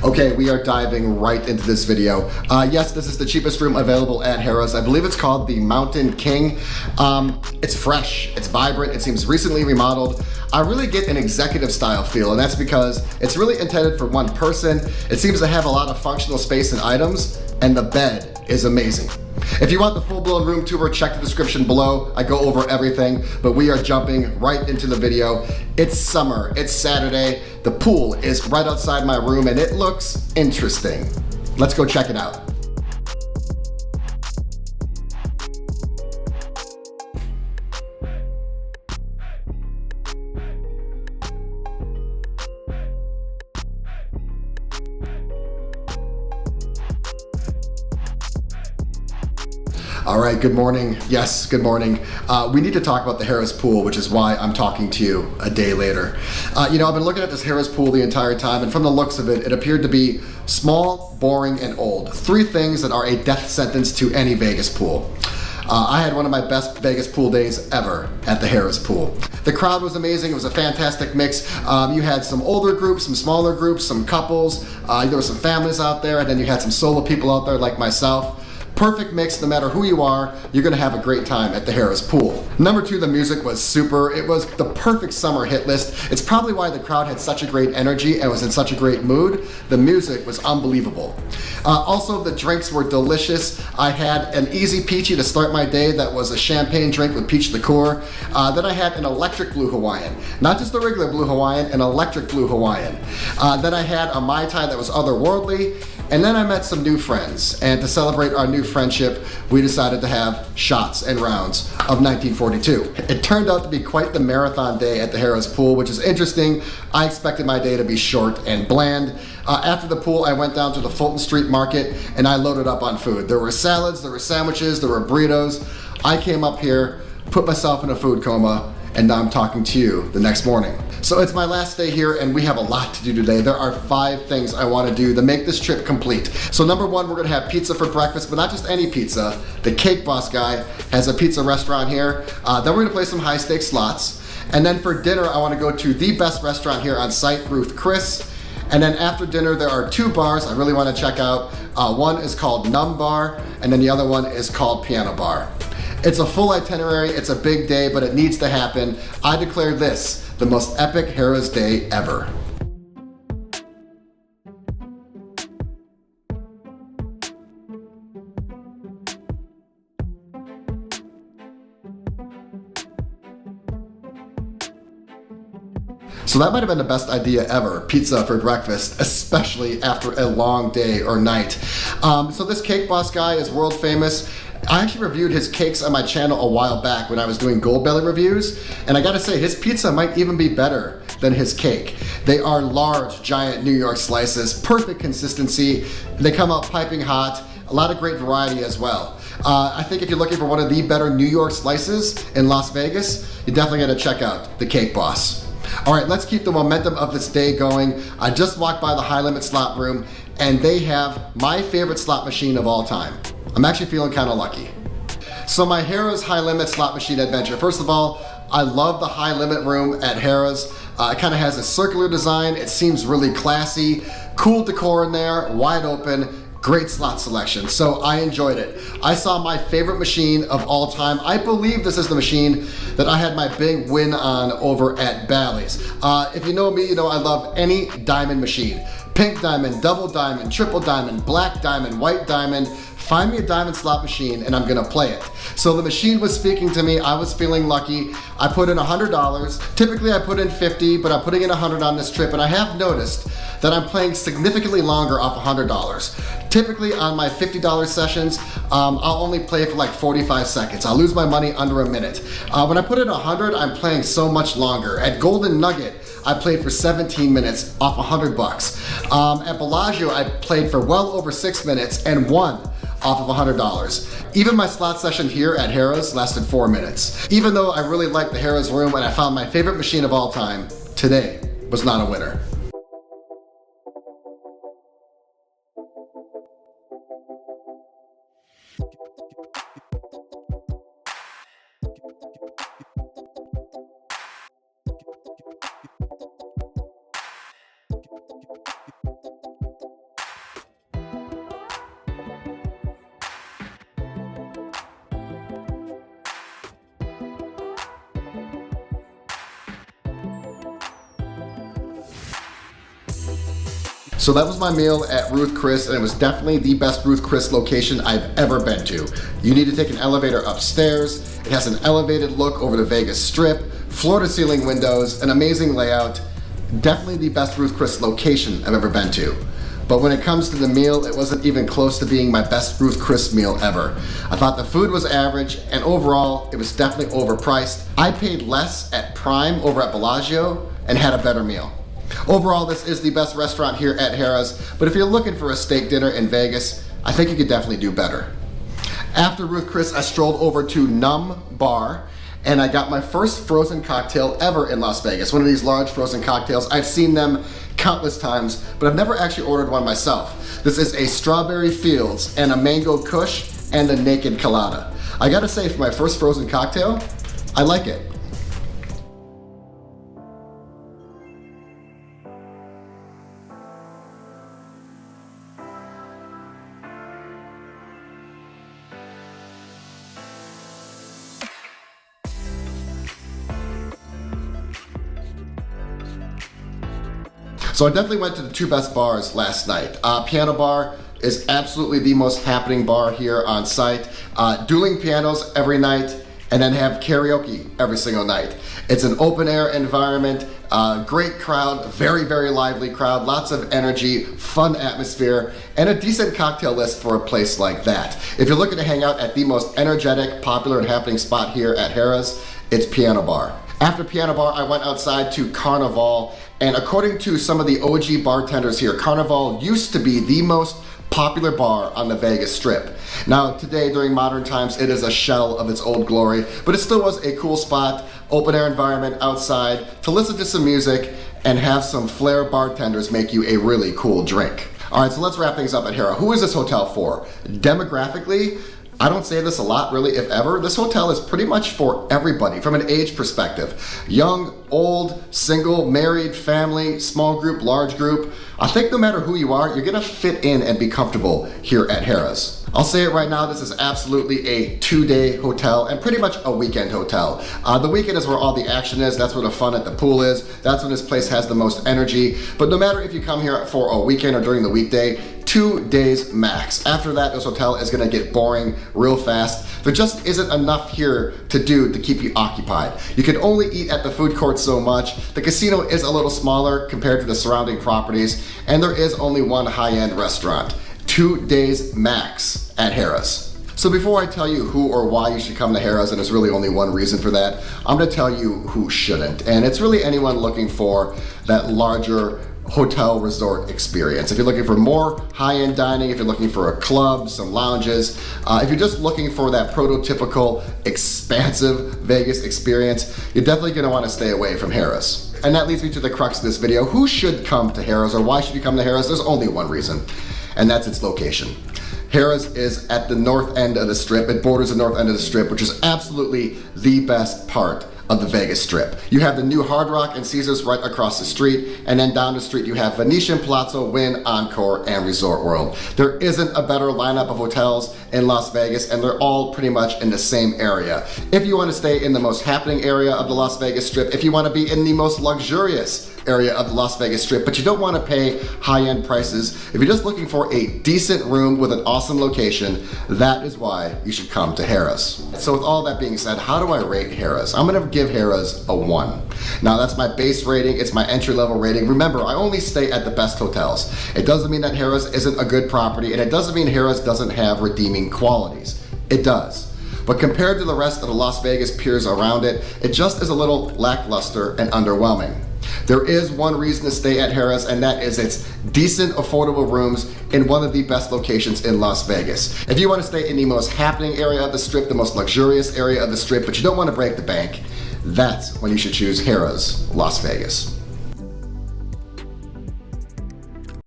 Okay, we are diving right into this video. Yes, this is the cheapest room available at Harrah's. I believe it's called the Mountain King. It's fresh, it's vibrant, it seems recently remodeled. I really get an executive style feel, and that's because it's really intended for one person. It seems to have a lot of functional space and items, and the bed is amazing. If you want the full-blown room tour, check the description below. I go over everything, but we are jumping right into the video. It's summer, it's Saturday. The pool is right outside my room and it looks interesting. Let's go check it out. All right, good morning. Yes, good morning. We need to talk about the Harrahs Pool, which is why I'm talking to you a day later. I've been looking at this Harrahs Pool the entire time, and from the looks of it, it appeared to be small, boring, and old. Three things that are a death sentence to any Vegas pool. I had one of my best Vegas pool days ever at the Harrahs Pool. The crowd was amazing. It was a fantastic mix. You had some older groups, some smaller groups, some couples. There were some families out there, and then you had some solo people out there like myself. Perfect mix, no matter who you are, you're gonna have a great time at the Harrahs Pool. Number two, the music was super. It was the perfect summer hit list. It's probably why the crowd had such a great energy and was in such a great mood. The music was unbelievable. Also, the drinks were delicious. I had an easy peachy to start my day that was a champagne drink with peach liqueur. Then I had an electric blue Hawaiian. Not just the regular blue Hawaiian, an electric blue Hawaiian. Then I had a Mai Tai that was otherworldly. And then I met some new friends, and to celebrate our new friendship, we decided to have shots and rounds of 1942. It turned out to be quite the marathon day at the Harrahs Pool, which is interesting. I expected my day to be short and bland. After the pool, I went down to the Fulton Street Market, and I loaded up on food. There were salads, there were sandwiches, there were burritos. I came up here, put myself in a food coma, and now I'm talking to you the next morning. So it's my last day here and we have a lot to do today. There are 5 things I want to do to make this trip complete. So number 1, we're gonna have pizza for breakfast, but not just any pizza. The Cake Boss guy has a pizza restaurant here. Then we're gonna play some high stakes slots. And then for dinner, I want to go to the best restaurant here on site, Ruth Chris. And then after dinner, there are 2 bars I really want to check out. One is called Numb Bar, and then the other one is called Piano Bar. It's a full itinerary, it's a big day, but it needs to happen. I declare this the most epic Harrahs day ever. So that might have been the best idea ever, pizza for breakfast, especially after a long day or night. So this Cake Boss guy is world famous. I actually reviewed his cakes on my channel a while back when I was doing Gold Belly reviews, and I gotta say, his pizza might even be better than his cake. They are large, giant New York slices, perfect consistency. They come out piping hot, a lot of great variety as well. I think if you're looking for one of the better New York slices in Las Vegas, you definitely gotta check out the Cake Boss. All right, let's keep the momentum of this day going. I just walked by the high limit slot room and they have my favorite slot machine of all time. I'm actually feeling kind of lucky. So my Harrahs high limit slot machine adventure. First of all, I love the high limit room at Harrahs. It kind of has a circular design. It seems really classy, cool decor in there, wide open, great slot selection. So I enjoyed it. I saw my favorite machine of all time. I believe this is the machine that I had my big win on over at Bally's. If you know me, you know I love any diamond machine. Pink diamond, double diamond, triple diamond, black diamond, white diamond. Find me a diamond slot machine and I'm gonna play it. So the machine was speaking to me. I was feeling lucky. I put in $100. Typically I put in $50, but I'm putting in $100 on this trip, and I have noticed that I'm playing significantly longer off $100. Typically on my $50 sessions, I'll only play for like 45 seconds. I'll lose my money under a minute. When I put in 100, I'm playing so much longer. At Golden Nugget, I played for 17 minutes off $100. At Bellagio, I played for well over 6 minutes and won off of $100. Even my slot session here at Harrahs lasted 4 minutes. Even though I really liked the Harrahs room and I found my favorite machine of all time, today was not a winner. So that was my meal at Ruth Chris, and it was definitely the best Ruth Chris location I've ever been to. You need to take an elevator upstairs. It has an elevated look over the Vegas Strip, floor-to-ceiling windows, an amazing layout. Definitely the best Ruth Chris location I've ever been to. But when it comes to the meal, it wasn't even close to being my best Ruth Chris meal ever. I thought the food was average, and overall, it was definitely overpriced. I paid less at Prime over at Bellagio and had a better meal. Overall, this is the best restaurant here at Harrah's, but if you're looking for a steak dinner in Vegas, I think you could definitely do better. After Ruth Chris, I strolled over to Numb Bar, and I got my first frozen cocktail ever in Las Vegas. One of these large frozen cocktails. I've seen them countless times, but I've never actually ordered one myself. This is a Strawberry Fields and a Mango Kush and a Naked Colada. I gotta say, for my first frozen cocktail, I like it. So I definitely went to the two best bars last night. Piano Bar is absolutely the most happening bar here on site. Dueling pianos every night, and then have karaoke every single night. It's an open air environment, great crowd, very, very lively crowd, lots of energy, fun atmosphere, and a decent cocktail list for a place like that. If you're looking to hang out at the most energetic, popular, and happening spot here at Harrah's, it's Piano Bar. After Piano Bar, I went outside to Carnival, and according to some of the OG bartenders here, Carnival used to be the most popular bar on the Vegas Strip. Now today, during modern times, it is a shell of its old glory, but it still was a cool spot, open air environment outside to listen to some music and have some flair bartenders make you a really cool drink. All right, so let's wrap things up at Harrah. Who is this hotel for? Demographically, I don't say this a lot, really, if ever. This hotel is pretty much for everybody from an age perspective. Young, old, single, married, family, small group, large group. I think no matter who you are, you're gonna fit in and be comfortable here at Harrah's. I'll say it right now, this is absolutely a 2-day hotel and pretty much a weekend hotel. The weekend is where all the action is. That's where the fun at the pool is. That's when this place has the most energy. But no matter if you come here for a weekend or during the weekday, 2 days max. After that, this hotel is gonna get boring real fast. There just isn't enough here to do to keep you occupied. You can only eat at the food court so much. The casino is a little smaller compared to the surrounding properties, and there is only one high-end restaurant. 2 days max at Harrah's. So before I tell you who or why you should come to Harrah's, and there's really only one reason for that, I'm gonna tell you who shouldn't. And it's really anyone looking for that larger hotel resort experience. If you're looking for more high-end dining, if you're looking for a club, some lounges, if you're just looking for that prototypical expansive Vegas experience, you're definitely gonna wanna stay away from Harrah's. And that leads me to the crux of this video. Who should come to Harrah's, or why should you come to Harrah's? There's only one reason, and that's its location. Harrah's is at the north end of the Strip. It borders the north end of the Strip, which is absolutely the best part of the Vegas Strip. You have the new Hard Rock and Caesars right across the street, and then down the street you have Venetian, Palazzo, Wynn, Encore, and Resort World. There isn't a better lineup of hotels in Las Vegas, and they're all pretty much in the same area. If you want to stay in the most happening area of the Las Vegas Strip, if you want to be in the most luxurious area of the Las Vegas Strip, but you don't want to pay high-end prices, if you're just looking for a decent room with an awesome location, that is why you should come to Harrah's. So with all that being said, how do I rate Harrah's? I'm gonna give Harrah's a 1. Now that's my base rating, it's my entry-level rating. Remember, I only stay at the best hotels. It doesn't mean that Harrah's isn't a good property, and it doesn't mean Harrah's doesn't have redeeming qualities. It does. But compared to the rest of the Las Vegas peers around it, it just is a little lackluster and underwhelming. There is one reason to stay at Harrah's, and that is its decent, affordable rooms in one of the best locations in Las Vegas. If you want to stay in the most happening area of the Strip, the most luxurious area of the Strip, but you don't want to break the bank, that's when you should choose Harrah's Las Vegas.